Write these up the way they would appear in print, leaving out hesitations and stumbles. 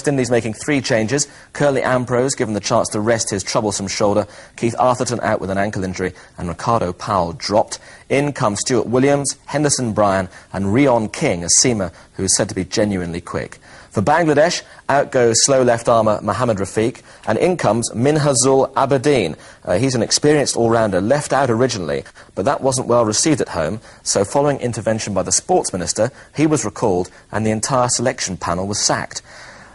West Indies making 3 changes. Curly Ambrose given the chance to rest his troublesome shoulder. Keith Arthurton out with an ankle injury. And Ricardo Powell dropped. In comes Stuart Williams, Henderson Bryan and Rion King, a seamer who is said to be genuinely quick. For Bangladesh, out goes slow left armer Mohammad Rafiq, and in comes Minhajul Abedin. He's an experienced all-rounder, left out originally, but that wasn't well received at home, so following intervention by the sports minister, he was recalled and the entire selection panel was sacked.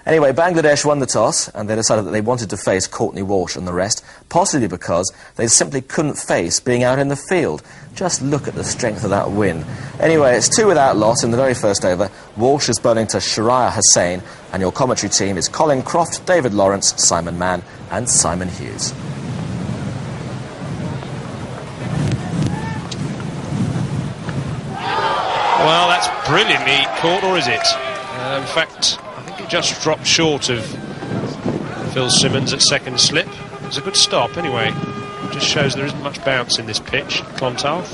Anyway, Bangladesh won the toss, and they decided that they wanted to face Courtney Walsh and the rest, possibly because they simply couldn't face being out in the field. Just look at the strength of that win. Anyway, it's 2 without loss in the very first over. Walsh is bowling to Mehrab Hossain, and your commentary team is Colin Croft, David Lawrence, Simon Mann and Simon Hughes. Well, that's brilliantly caught, or is it? In fact, I think it just dropped short of Phil Simmons at second slip. It was a good stop, anyway. It just shows there isn't much bounce in this pitch, Clontarf.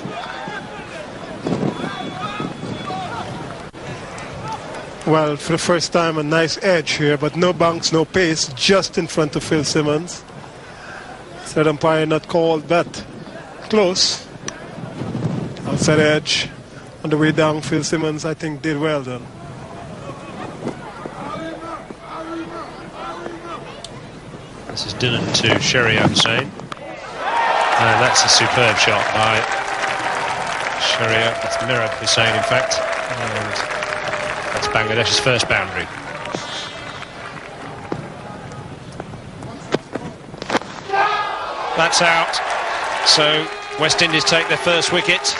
Well, for the first time, a nice edge here, but no bounce, no pace, just in front of Phil Simmons. Third umpire not called, but close. Outside edge. On the way down, Phil Simmons, I think, did well done. This is Dylan to Mehrab Hossain. And that's a superb shot by Mehrab. That's Mehrab Hossain, in fact. And that's Bangladesh's first boundary. That's out. So West Indies take their first wicket.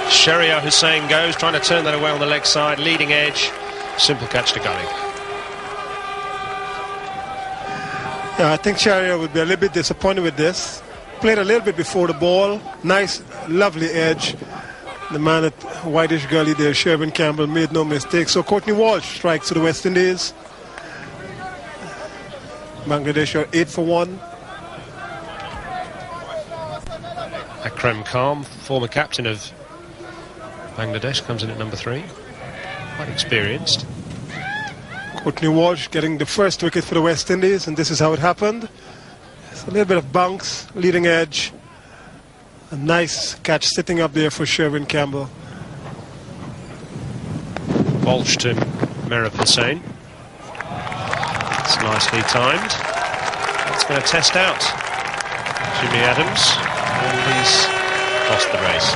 Mehrab Hossain goes, trying to turn that away on the leg side, leading edge. Simple catch to gully. Yeah, I think Sharia would be a little bit disappointed with this. Played a little bit before the ball. Nice, lovely edge. The man at Whitish Gully there, Sherwin Campbell, made no mistake. So Courtney Walsh strikes to the West Indies. Bangladesh are 8 for 1. Akram Khan, former captain of Bangladesh, comes in at number 3. Quite experienced. Courtney Walsh getting the first wicket for the West Indies, and this is how it happened. It's a little bit of bounce, leading edge. A nice catch sitting up there for Sherwin Campbell. Walsh to Mehrab Hossain. It's nicely timed. That's going to test out Jimmy Adams, and he's lost the race.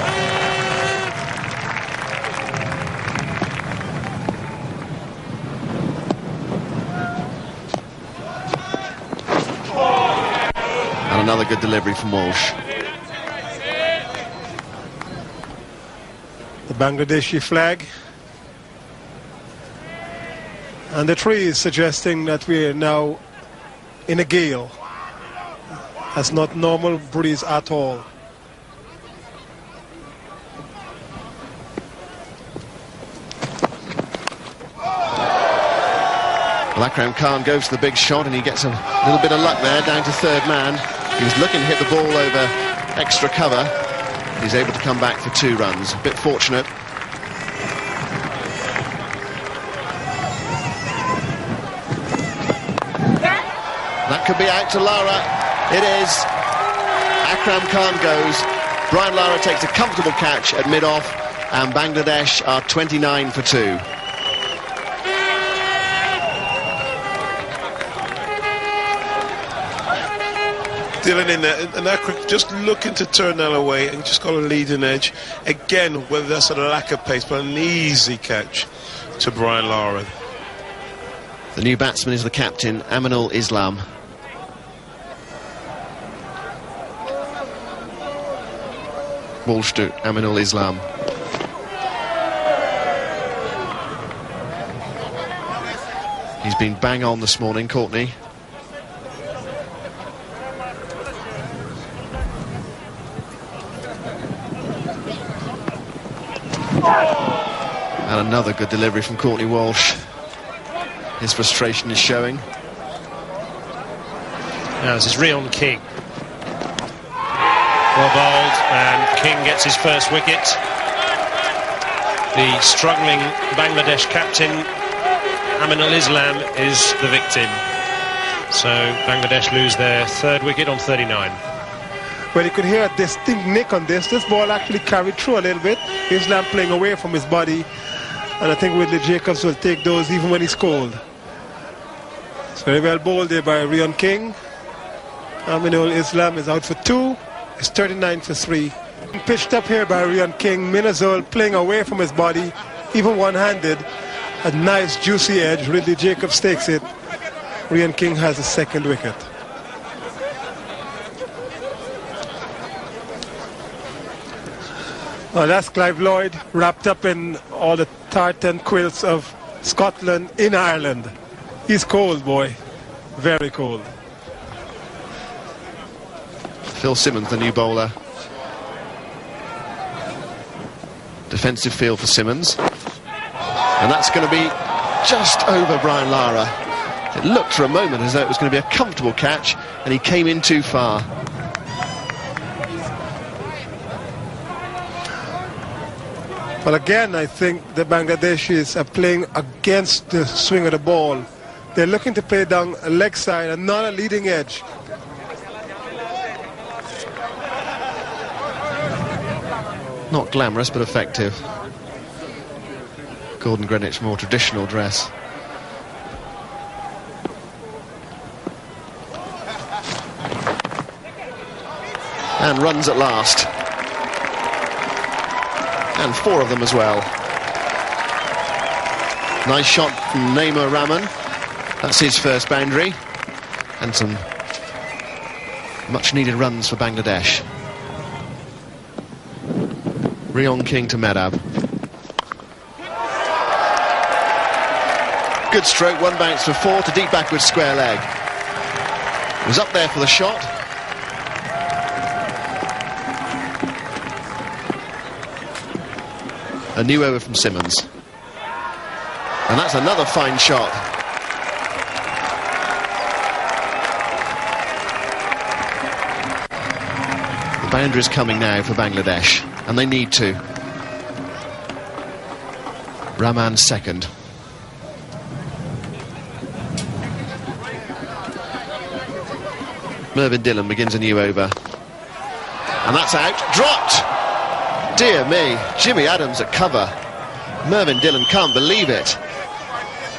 Another good delivery from Walsh. The Bangladeshi flag. And the tree is suggesting that we are now in a gale. That's not normal breeze at all. Well, Akram Khan goes for the big shot and he gets a little bit of luck there, down to third man. He was looking to hit the ball over extra cover. He's able to come back for 2 runs. A bit fortunate. That could be out to Lara. It is. Akram Khan goes. Brian Lara takes a comfortable catch at mid-off, and Bangladesh are 29 for 2. Dylan in there, and that quick, just looking to turn that away and just got a leading edge. Again, whether that's a lack of pace, but an easy catch to Brian Lara. The new batsman is the captain, Aminul Islam. Walsh to Aminul Islam. He's been bang on this morning, Courtney. And another good delivery from Courtney Walsh. His frustration is showing. Now this is Rion King. Well bowled, and King gets his first wicket. The struggling Bangladesh captain, Aminul Islam, is the victim. So Bangladesh lose their third wicket on 39. Well, you could hear a distinct nick on this. This ball actually carried through a little bit. Islam playing away from his body. And I think Ridley Jacobs will take those even when he's cold. It's very well bowled there by Rion King. Aminul Islam is out for 2. It's 39 for 3. Pitched up here by Rion King. Minhajul playing away from his body, even one-handed. A nice juicy edge. Ridley Jacobs takes it. Rion King has a second wicket. Well, that's Clive Lloyd wrapped up in all the tartan quilts of Scotland in Ireland. He's cold, boy. Very cold. Phil Simmons, the new bowler. Defensive field for Simmons. And that's going to be just over Brian Lara. It looked for a moment as though it was going to be a comfortable catch, and he came in too far. Well, again, I think the Bangladeshis are playing against the swing of the ball. They're looking to play down a leg side and not a leading edge. Not glamorous, but effective. Gordon Greenwich, more traditional dress. And runs at last. And 4 of them as well. Nice shot from Naeem Rahman. That's his first boundary. And some much needed runs for Bangladesh. Rion King to Mehrab. Good stroke, 1 bounce for 4 to deep backward square leg. Was up there for the shot. A new over from Simmons. And that's another fine shot. The boundary is coming now for Bangladesh, and they need to. Rahman second. Mervyn Dillon begins a new over. And that's out. Dropped! Dear me, Jimmy Adams at cover. Mervyn Dillon can't believe it.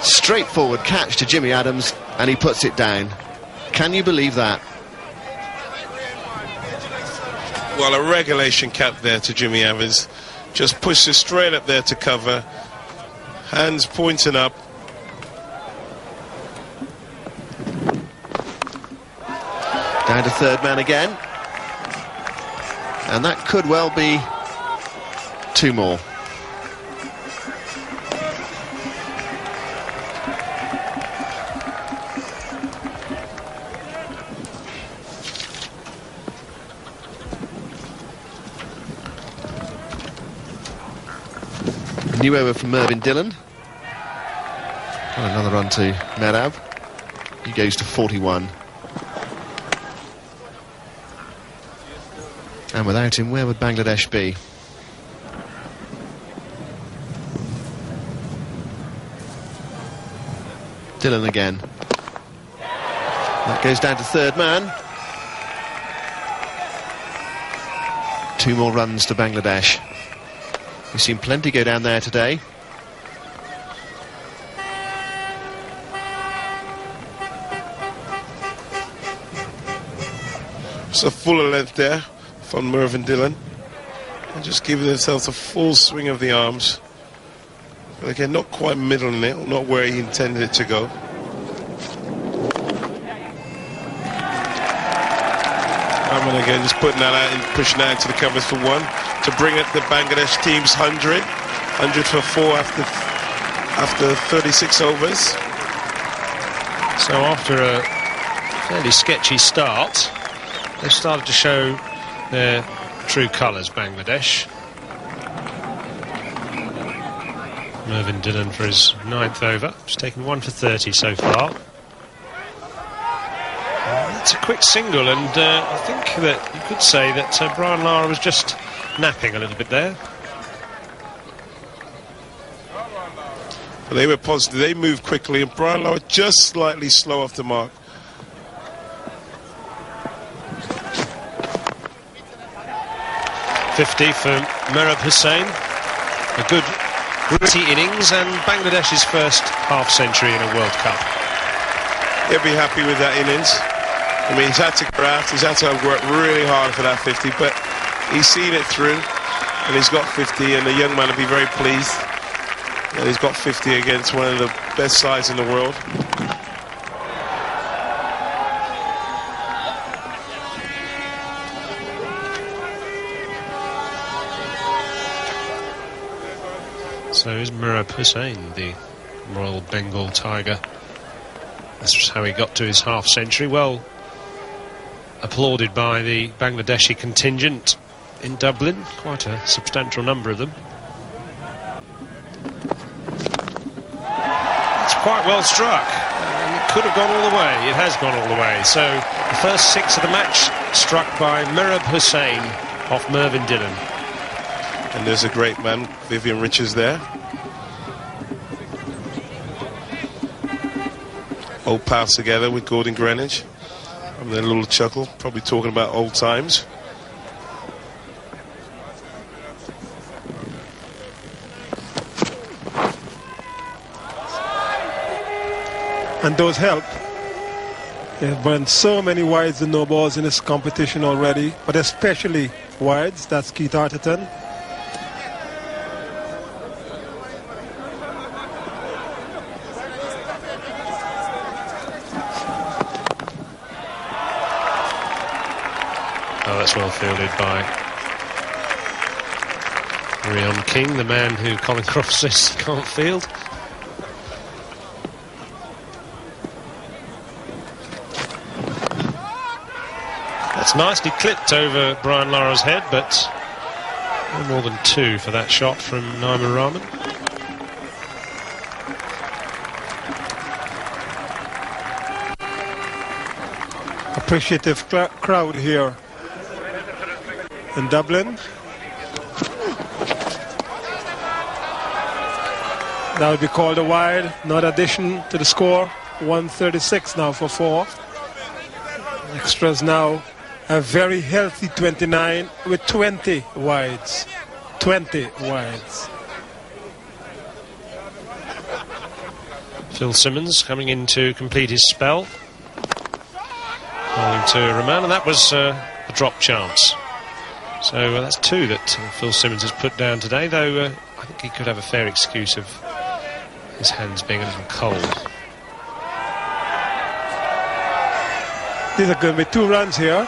Straightforward catch to Jimmy Adams, and he puts it down. Can you believe that? Well, a regulation cap there to Jimmy Adams. Just pushes straight up there to cover. Hands pointing up. Down to third man again. And that could well be 2 more. New over from Mervyn Dillon. And another run to Mehrab. He goes to 41. And without him, where would Bangladesh be? Dillon again. That goes down to third man. 2 more runs to Bangladesh. We've seen plenty go down there today. Just a fuller length there from Mervyn Dillon. And just giving themselves a full swing of the arms. But again, not quite middling it, not where he intended it to go. And again, just putting that out and pushing that into the covers for one to bring up the Bangladesh team's 100 for 4 after 36 overs. So after a fairly sketchy start, they've started to show their true colours, Bangladesh. Mervyn Dillon for his 9th over. He's taken 1 for 30 so far. It's a quick single, and I think that you could say that Brian Lara was just napping a little bit there. Well, they were positive. They moved quickly, and Brian Lara just slightly slow off the mark. .50 for Mehrab Hossain. A good gritty innings and Bangladesh's first half-century in a World Cup. He'll be happy with that innings. I mean, he's had to graft, he's had to work really hard for that 50, but he's seen it through, and he's got 50, and the young man will be very pleased that he's got 50 against one of the best sides in the world. So is Mehrab Hossain, the Royal Bengal Tiger. That's how he got to his half-century. Well applauded by the Bangladeshi contingent in Dublin. Quite a substantial number of them. It's quite well struck. It could have gone all the way. It has gone all the way. So the first 6 of the match struck by Mehrab Hossain off Mervyn Dillon. And there's a great man, Vivian Richards there. Old pals together with Gordon Greenwich. And then a little chuckle, probably talking about old times. And those help. There have been so many wides and no balls in this competition already, but especially wides. That's Keith Arterton. Oh, that's well fielded by Rion King, the man who Colin Croft says can't field. That's nicely clipped over Brian Lara's head, but no more than 2 for that shot from Naima Rahman. Appreciative crowd here in Dublin. That would be called a wide, not addition to the score. 136 now for 4. Extras now a very healthy 29 with 20 wides. 20 wides. Phil Simmons coming in to complete his spell. Bowling to Rahman, and that was a drop chance. So that's 2 that Phil Simmons has put down today, though I think he could have a fair excuse of his hands being a little cold. These are going to be 2 runs here,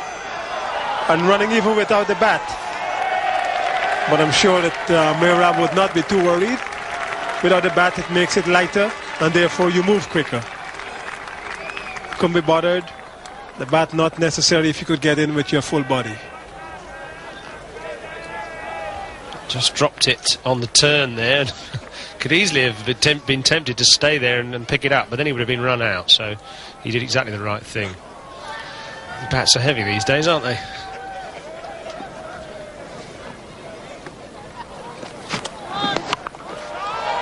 and running even without the bat. But I'm sure that Mehrab would not be too worried. Without the bat, it makes it lighter, and therefore you move quicker. Couldn't be bothered. The bat not necessary if you could get in with your full body. Just dropped it on the turn there. Could easily have been tempted to stay there and pick it up, but then he would have been run out, so he did exactly the right thing. The bats are heavy these days, aren't they?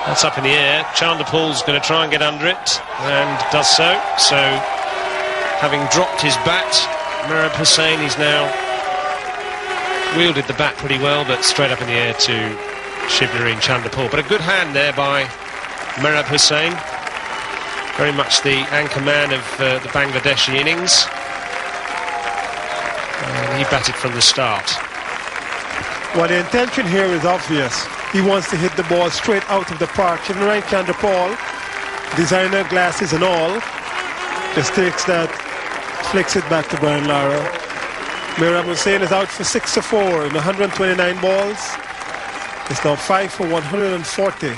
That's up in the air. Chanderpaul's going to try and get under it, and does so. So, having dropped his bat, Mehrab Hossain, he's now wielded the bat pretty well, but straight up in the air to Shivnarine Chanderpaul. But a good hand there by Mehrab Hossain. Very much the anchor man of the Bangladeshi innings. he batted from the start. Well, the intention here is obvious. He wants to hit the ball straight out of the park. Chivin right-hander Paul, designer glasses and all, just takes that, flicks it back to Brian Lara. Mehrab Hossain is out for 6 for 4 in 129 balls. It's now 5 for 140.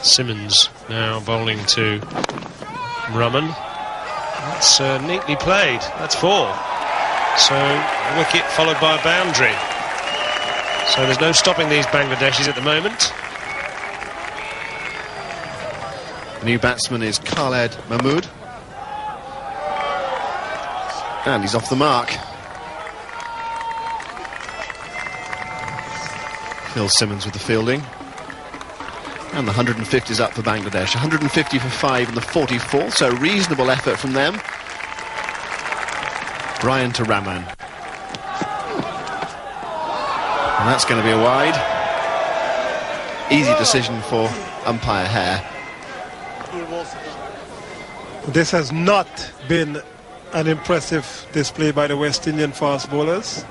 Simmons now bowling to Rumman. That's neatly played. That's 4. So a wicket followed by a boundary. So there's no stopping these Bangladeshis at the moment. The new batsman is Khaled Mahmood. And he's off the mark. Phil Simmons with the fielding. And the 150's up for Bangladesh. 150 for 5 in the 44th, so reasonable effort from them. Brian to Rahman. And that's going to be a wide. Easy decision for umpire Hare. This has not been an impressive display by the West Indian fast bowlers.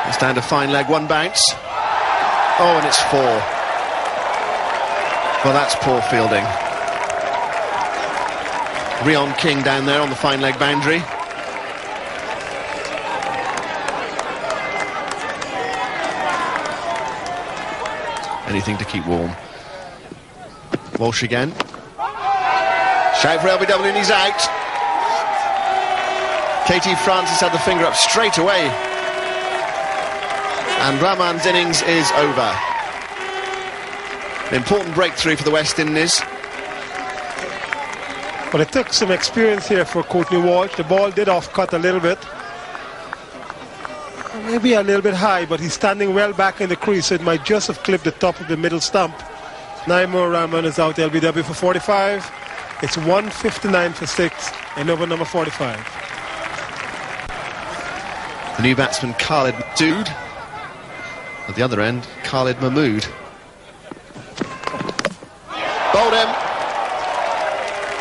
It's down to fine leg, 1 bounce. Oh, and it's 4. Well, that's poor fielding. Rion King down there on the fine leg boundary. Anything to keep warm. Walsh again. Shout for LBW and he's out. KT Francis had the finger up straight away. And Rahman's innings is over. An important breakthrough for the West Indies. Well, it took some experience here for Courtney Walsh. The ball did off-cut a little bit. Maybe a little bit high, but he's standing well back in the crease, so it might just have clipped the top of the middle stump. Naimur Rahman is out LBW for 45. It's 159 for 6 in over number 45. The new batsman Khalid Mahmood. At the other end, Khalid Mahmood. Bowled him.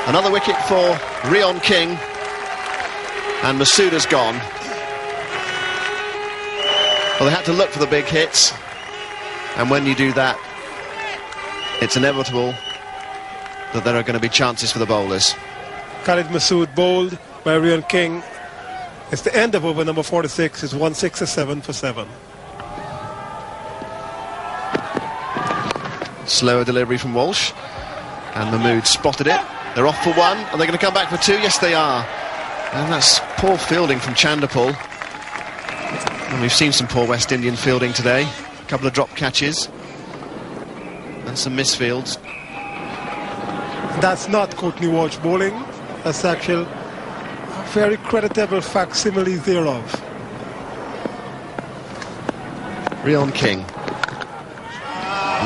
Another wicket for Rion King. And Masood has gone. Well, they had to look for the big hits. And when you do that, it's inevitable that there are going to be chances for the bowlers. Khalid Masood bowled by Rion King. It's the end of over number 46. It's 167 for 7. Slower delivery from Walsh. And Mahmood spotted it. They're off for 1. Are they going to come back for 2? Yes, they are. And that's poor fielding from Chanderpaul. And we've seen some poor West Indian fielding today. A couple of drop catches. And some misfields. That's not Courtney Walsh bowling. That's actually a very creditable facsimile thereof. Rion King.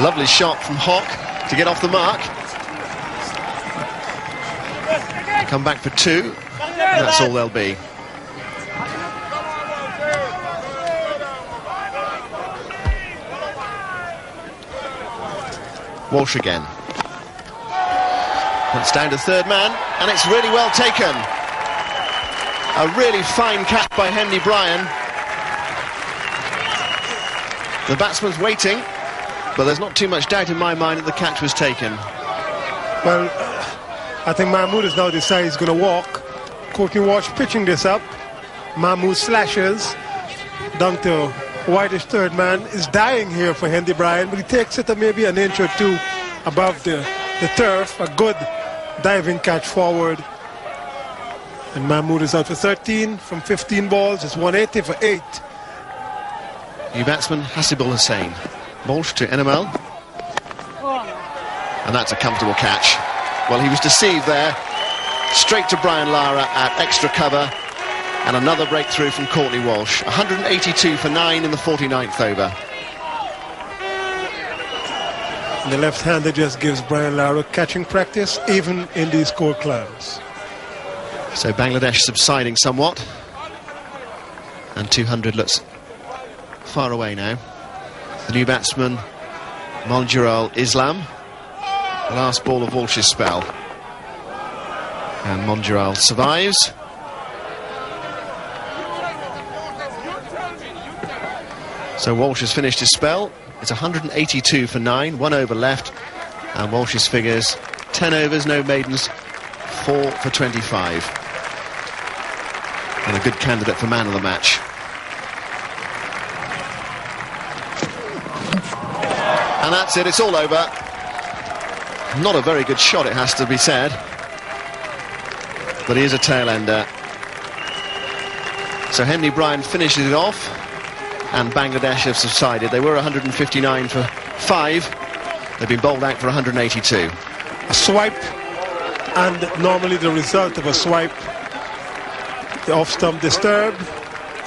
Lovely shot from Hock to get off the mark. Come back for 2. That's all they'll be. Walsh again. That's down to third man, and it's really well taken. A really fine catch by Henry Bryan. The batsman's waiting, but there's not too much doubt in my mind that the catch was taken. Well, I think Mahmood has now decided he's going to walk. Courtney Walsh pitching this up. Mahmood slashes down to whitish third man. Is dying here for Henry Bryan, but he takes it maybe an inch or 2 above the turf. A good diving catch forward. And Mahmood is out for 13 from 15 balls. It's 180 for 8. New batsman Hasibul Hussain. Walsh to NML. And that's a comfortable catch. Well, he was deceived there. Straight to Brian Lara at extra cover. And another breakthrough from Courtney Walsh. 182 for 9 in the 49th over. The left-hander just gives Brian Lara catching practice, even in these cold climes. So Bangladesh subsiding somewhat. And 200 looks far away now. The new batsman, Minhajul Islam. The last ball of Walsh's spell. And Mondural survives. So Walsh has finished his spell. It's 182 for 9, 1 over left. And Walsh's figures, 10 overs, no maidens, 4 for 25. And a good candidate for man of the match. And that's it, it's all over. Not a very good shot, it has to be said. But he is a tail-ender. So Henry Bryan finishes it off, and Bangladesh have subsided. They were 159 for 5. They've been bowled out for 182. A swipe, and normally the result of a swipe, the off-stump disturbed,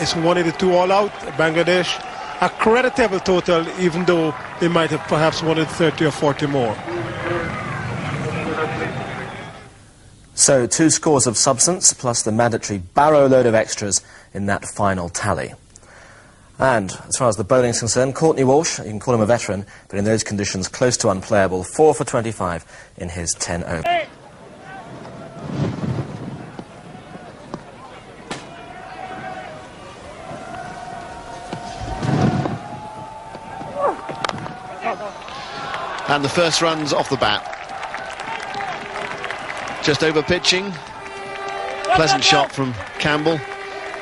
is 182 all out. Bangladesh, a creditable total, even though they might have perhaps wanted 30 or 40 more. So 2 scores of substance plus the mandatory barrow load of extras in that final tally. And as far as the bowling is concerned, Courtney Walsh, you can call him a veteran, but in those conditions close to unplayable, 4 for 25 in his 10 overs. And the first runs off the bat. Just over pitching. Pleasant shot from Campbell.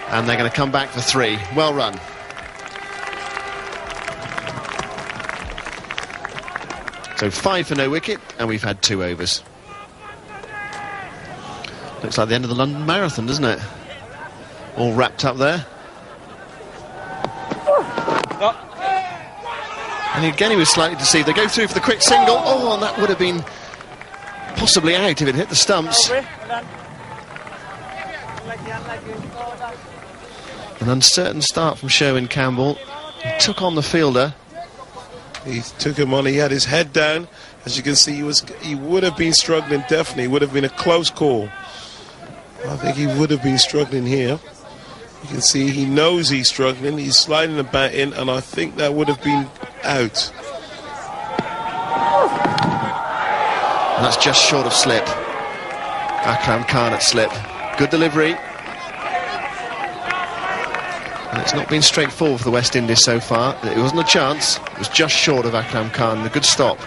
And they're going to come back for 3. Well run. So 5 for no wicket, and we've had 2 overs. Looks like the end of the London Marathon, doesn't it? All wrapped up there. And again he was slightly deceived. They go through for the quick single. Oh, and that would have been possibly out if it hit the stumps. An uncertain start from Sherwin Campbell. He took on the fielder. He took him on. He had his head down. As you can see, he would have been struggling, definitely. It would have been a close call. I think he would have been struggling here. You can see he knows he's struggling. He's sliding the bat in, and I think that would have been out. And that's just short of slip. Akram Khan at slip. Good delivery. And it's not been straightforward for the West Indies so far. It wasn't a chance. It was just short of Akram Khan. A good stop.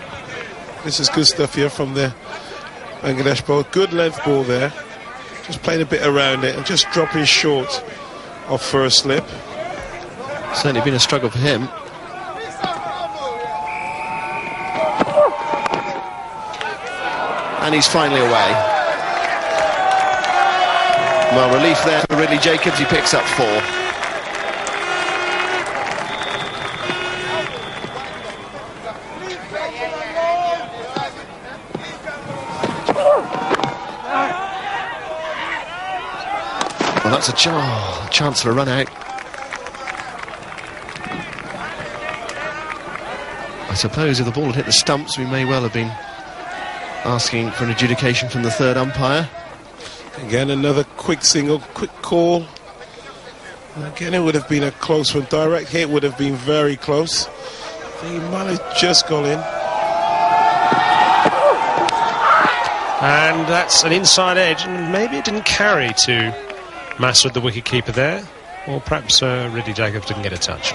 This is good stuff here from the Bangladesh ball. Good length ball there. Just playing a bit around it and just dropping short of first slip. Certainly been a struggle for him. And he's finally away. Well, relief there for Ridley Jacobs. He picks up 4. Well, that's a chance for a run out. I suppose if the ball had hit the stumps, we may well have been asking for an adjudication from the third umpire. Again, another quick single, quick call. Again, it would have been a close one. Direct hit would have been very close. I think he might have just gone in. And that's an inside edge, and maybe it didn't carry to Massoud, the wicket-keeper there, or perhaps Ridley Jacobs didn't get a touch.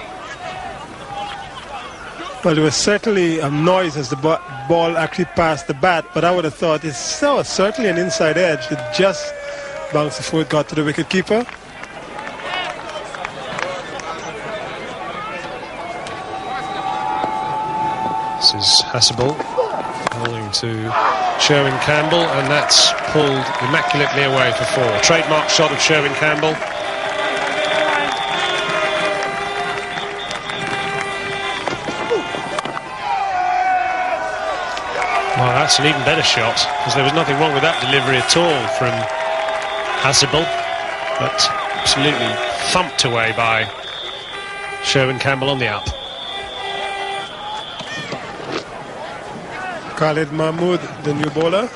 Well, there was certainly a noise as the ball actually passed the bat, but I would have thought it's certainly an inside edge. It just bounced before it got to the wicket-keeper. This is Hasselball bowling to Sherwin Campbell, and that's pulled immaculately away for 4. Trademark shot of Sherwin Campbell. Well, that's an even better shot, because there was nothing wrong with that delivery at all from Hasselball, but absolutely thumped away by Sherwin Campbell on the up. Khalid Mahmood, the new bowler.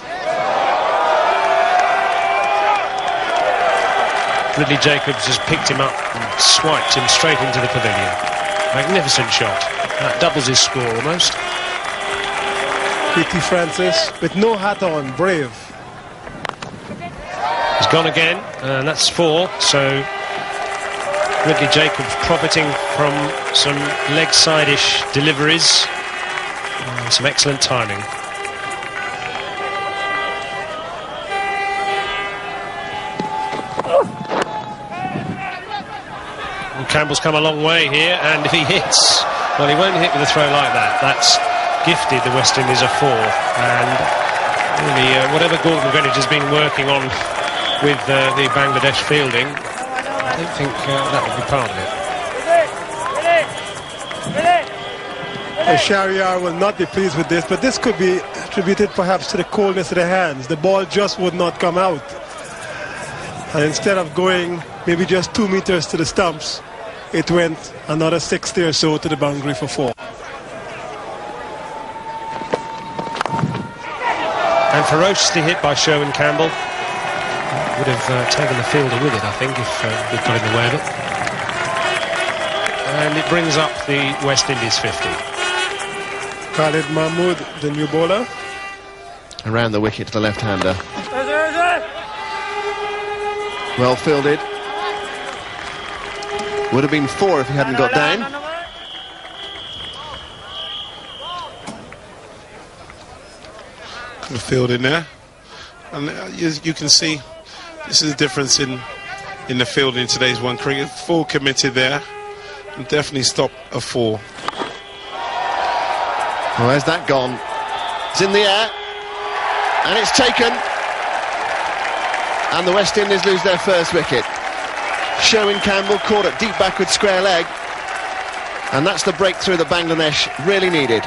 Ridley Jacobs just picked him up and swiped him straight into the pavilion. Magnificent shot. That doubles his score almost. P.T. Francis with no hat on, brave. gone again, and that's 4. So Ridley Jacobs profiting from some leg side-ish deliveries, some excellent timing. And Campbell's come a long way here, and if he hits, well, he won't hit with a throw like that. That's gifted the West Indies a 4, and really whatever Gordon Greenwich has been working on with the Bangladesh fielding, I don't think that would be part of it. Shahryar will not be pleased with this, but this could be attributed perhaps to the coldness of the hands. The ball just would not come out, and instead of going maybe just 2 meters to the stumps, it went another 60 or so to the boundary for 4. And ferociously hit by Sherwin Campbell. Would have taken the fielder with it, I think, if he'd got in the way of it. And it brings up the West Indies 50. Khalid Mahmood, the new bowler. Around the wicket to the left-hander. Well fielded. Would have been 4 if he hadn't got down. Good fielding there. And you can see this is the difference in the fielding in today's one cricket. Full committed there. And definitely stop a 4. Well, where's that gone? It's in the air. And it's taken. And the West Indies lose their first wicket. Sherwin Campbell caught at deep backward square leg. And that's the breakthrough that Bangladesh really needed.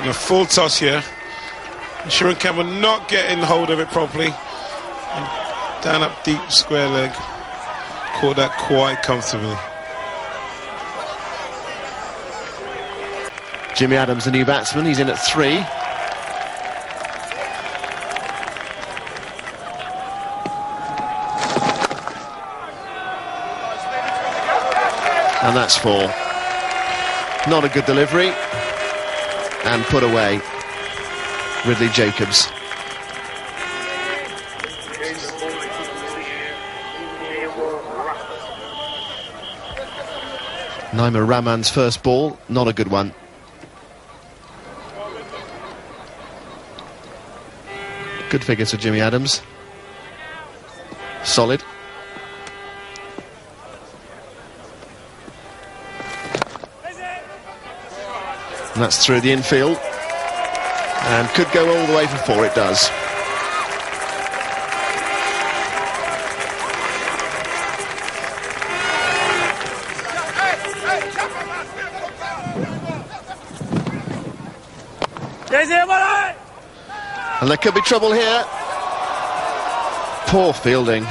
And a full toss here. Sherwin Campbell not getting hold of it properly. And down up deep square leg. Caught that quite comfortably. Jimmy Adams, the new batsman, he's in at 3. And that's 4. Not a good delivery. And put away. Ridley Jacobs. Naima Rahman's first ball, not a good one. Good figures for Jimmy Adams. Solid. And that's through the infield. And could go all the way for 4, it does. And there could be trouble here. Poor fielding.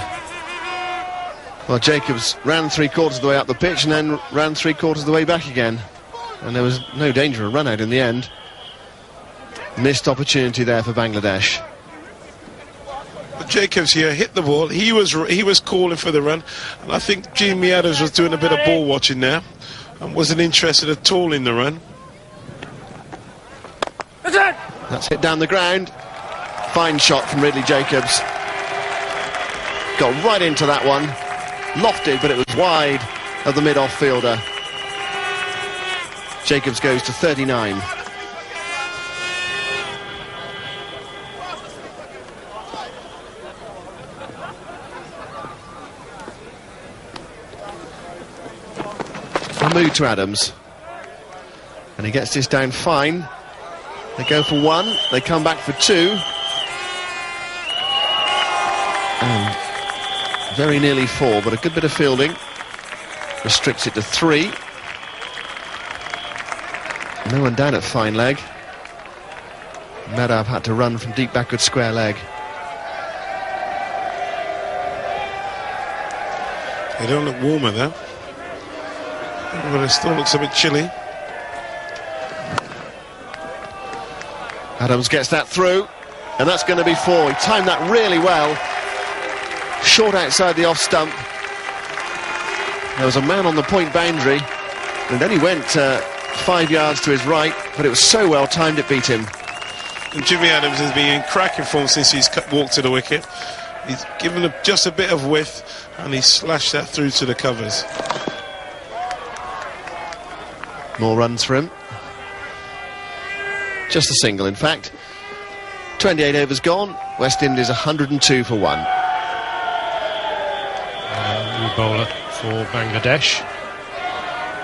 Well, Jacobs ran 3/4 of the way up the pitch and then ran 3/4 of the way back again. And there was no danger of run out in the end. Missed opportunity there for Bangladesh. But Jacobs here hit the ball. He was calling for the run. And I think Jimmy Adams was doing a bit of ball watching there and wasn't interested at all in the run. That's hit down the ground. Fine shot from Ridley Jacobs. Got right into that one. Lofted, but it was wide of the mid-off fielder. Jacobs goes to 39. Mahmood to Adams. And he gets this down fine. They go for 1, they come back for 2. And very nearly 4, but a good bit of fielding. Restricts it to 3. No one down at fine leg. Mehrab had to run from deep backward square leg. They don't look warmer though. But it still looks a bit chilly. Adams gets that through, and that's going to be 4. He timed that really well. Short outside the off stump. There was a man on the point boundary, and then he went 5 yards to his right, but it was so well timed it beat him. And Jimmy Adams has been in cracking form since he's walked to the wicket. He's given him just a bit of width, and he slashed that through to the covers. More runs for him. Just a single, in fact. 28 overs gone. West Indies 102 for 1. New bowler for Bangladesh,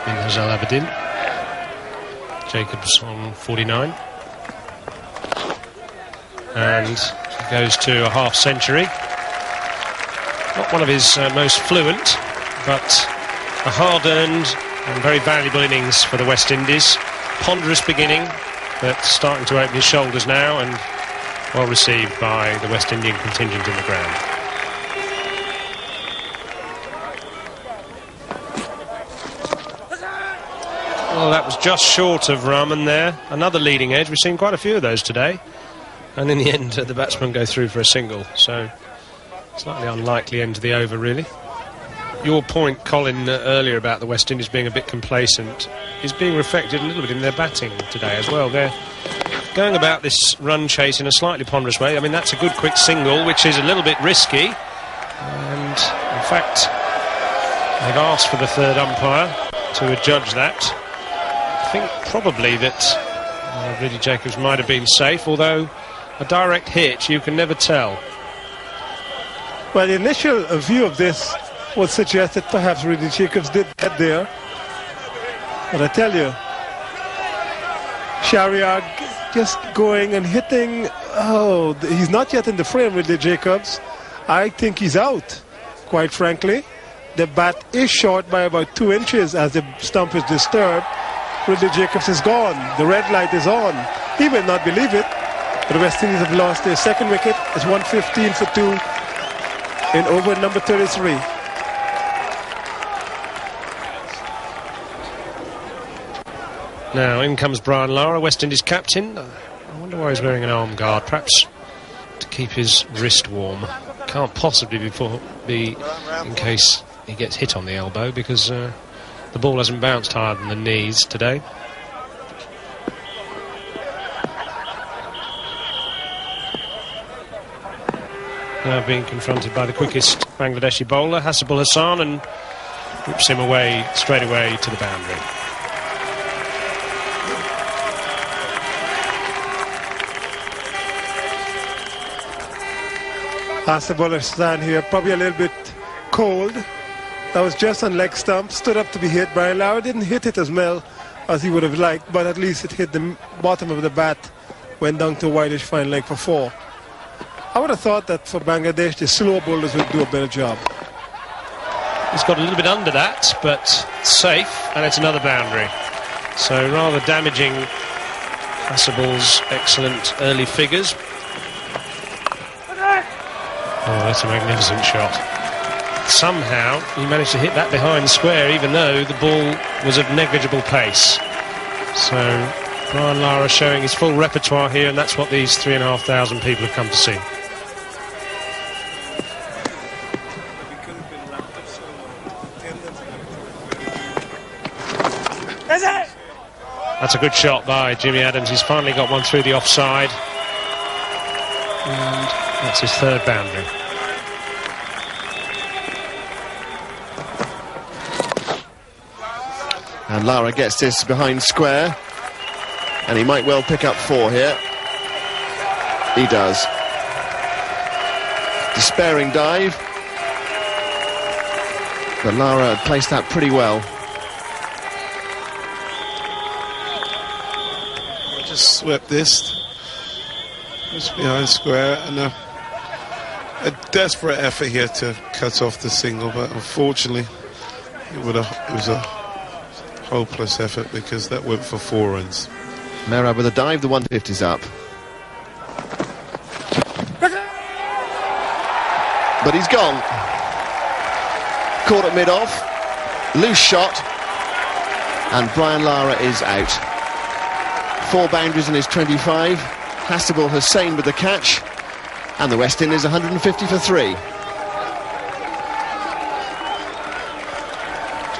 Minhajul Abedin. Jacobs on 49. And he goes to a half century. Not one of his most fluent, but a hard-earned and very valuable innings for the West Indies. Ponderous beginning, but starting to open his shoulders now, and well received by the West Indian contingent in the ground. Well, that was just short of Rahman there. Another leading edge. We've seen quite a few of those today. And in the end, the batsmen go through for a single. So, slightly unlikely end to the over, really. Your point, Colin, earlier about the West Indies being a bit complacent is being reflected a little bit in their batting today as well. They're going about this run chase in a slightly ponderous way. I mean, that's a good quick single, which is a little bit risky. And, in fact, they've asked for the third umpire to adjudge that. I think probably that Ridley Jacobs might have been safe, although a direct hit, you can never tell. Well, the initial view of this would suggest that perhaps Ridley Jacobs did get there. But I tell you, Shariag just going and hitting. Oh, he's not yet in the frame, Ridley Jacobs. I think he's out, quite frankly. The bat is short by about 2 inches as the stump is disturbed. Ridley Jacobs is gone. The red light is on. He will not believe it. But the West Indies have lost their second wicket. It's 115 for 2 in over number 33. Now in comes Brian Lara, West Indies captain. I wonder why he's wearing an arm guard, perhaps to keep his wrist warm. Can't possibly be in case he gets hit on the elbow, because the ball hasn't bounced higher than the knees today. Now being confronted by the quickest Bangladeshi bowler, Mehrab Hossain, and whips him away straight away to the boundary. Mehrab Hossain here, probably a little bit cold. That was just on leg stump, stood up to be hit. Brian Lara didn't hit it as well as he would have liked, but at least it hit the bottom of the bat, went down to a wideish fine leg for 4. I would have thought that for Bangladesh, the slow bowlers would do a better job. He's got a little bit under that, but safe, and it's another boundary. So rather damaging Hasselball's excellent early figures. Oh, that's a magnificent shot. Somehow he managed to hit that behind square, even though the ball was of negligible pace. So Brian Lara showing his full repertoire here, and that's what these 3,500 people have come to see. That's a good shot by Jimmy Adams. He's finally got one through the offside, and that's his third boundary. And Lara gets this behind square, and he might well pick up 4 here. He does. Despairing dive, but Lara had placed that pretty well. Just swept this. Just behind square, and a desperate effort here to cut off the single, but unfortunately it was a hopeless effort, because that went for 4 runs. Mehrab with a dive, the 150's up. But he's gone. Caught at mid-off, loose shot, and Brian Lara is out. 4 boundaries in his 25. Mehrab Hossain with the catch, and the West Indies 150 for 3.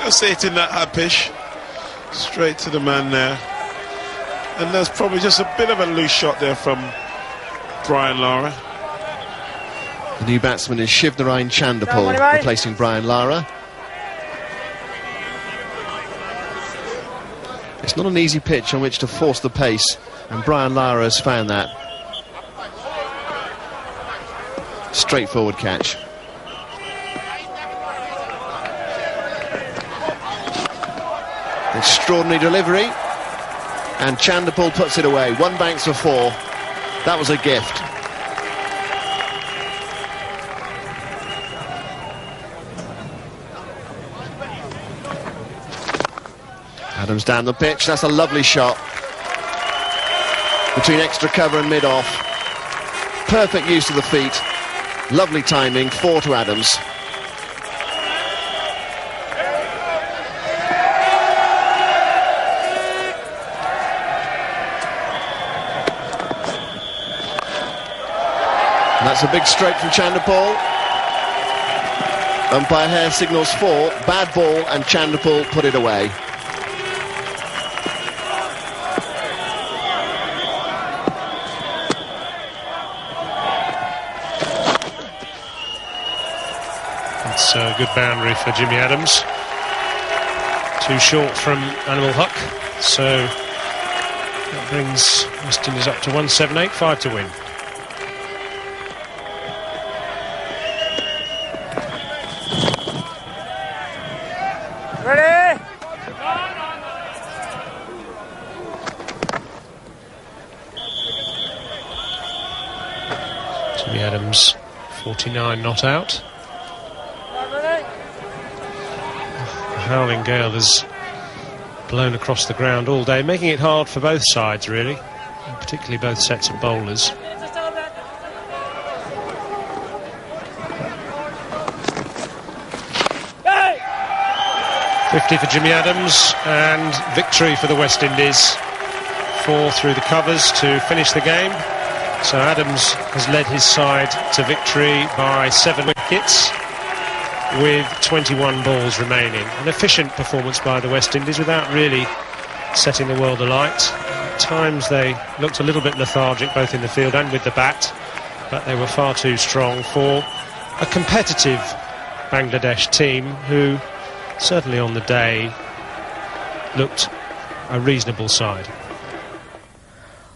Just hitting that high pitch. Straight to the man there. And there's probably just a bit of a loose shot there from Brian Lara. The new batsman is Shivnarine Chandapal, replacing Brian Lara. It's not an easy pitch on which to force the pace, and Brian Lara has found that. Straightforward catch. Extraordinary delivery, and Chandapal puts it away. One banks for four. That was a gift. Adams down the pitch. That's a lovely shot between extra cover and mid-off. Perfect use of the feet. Lovely timing. 4 to Adams. And that's a big stroke from Chandapal. Umpire Hare signals 4. Bad ball, and Chandapal put it away. It's a good boundary for Jimmy Adams. Too short from Animal Huck, so that brings West Indies up to 178.5 to win. Ready? Jimmy Adams, 49 not out. The howling gale has blown across the ground all day, making it hard for both sides, really, and particularly both sets of bowlers. 50 for Jimmy Adams, and victory for the West Indies. 4 through the covers to finish the game. So Adams has led his side to victory by 7 wickets, with 21 balls remaining. An efficient performance by the West Indies without really setting the world alight. At times they looked a little bit lethargic, both in the field and with the bat, but they were far too strong for a competitive Bangladesh team who, certainly on the day, looked a reasonable side.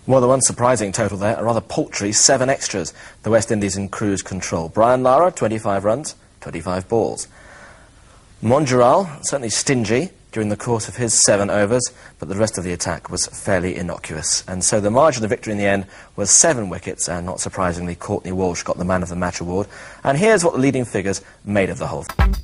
Well, the one surprising total there, a rather paltry 7 extras. The West Indies in cruise control. Brian Lara, 25 runs, 25 balls. Monjural, certainly stingy during the course of his 7 overs, but the rest of the attack was fairly innocuous. And so the margin of victory in the end was 7 wickets, and not surprisingly, Courtney Walsh got the Man of the Match award. And here's what the leading figures made of the whole thing.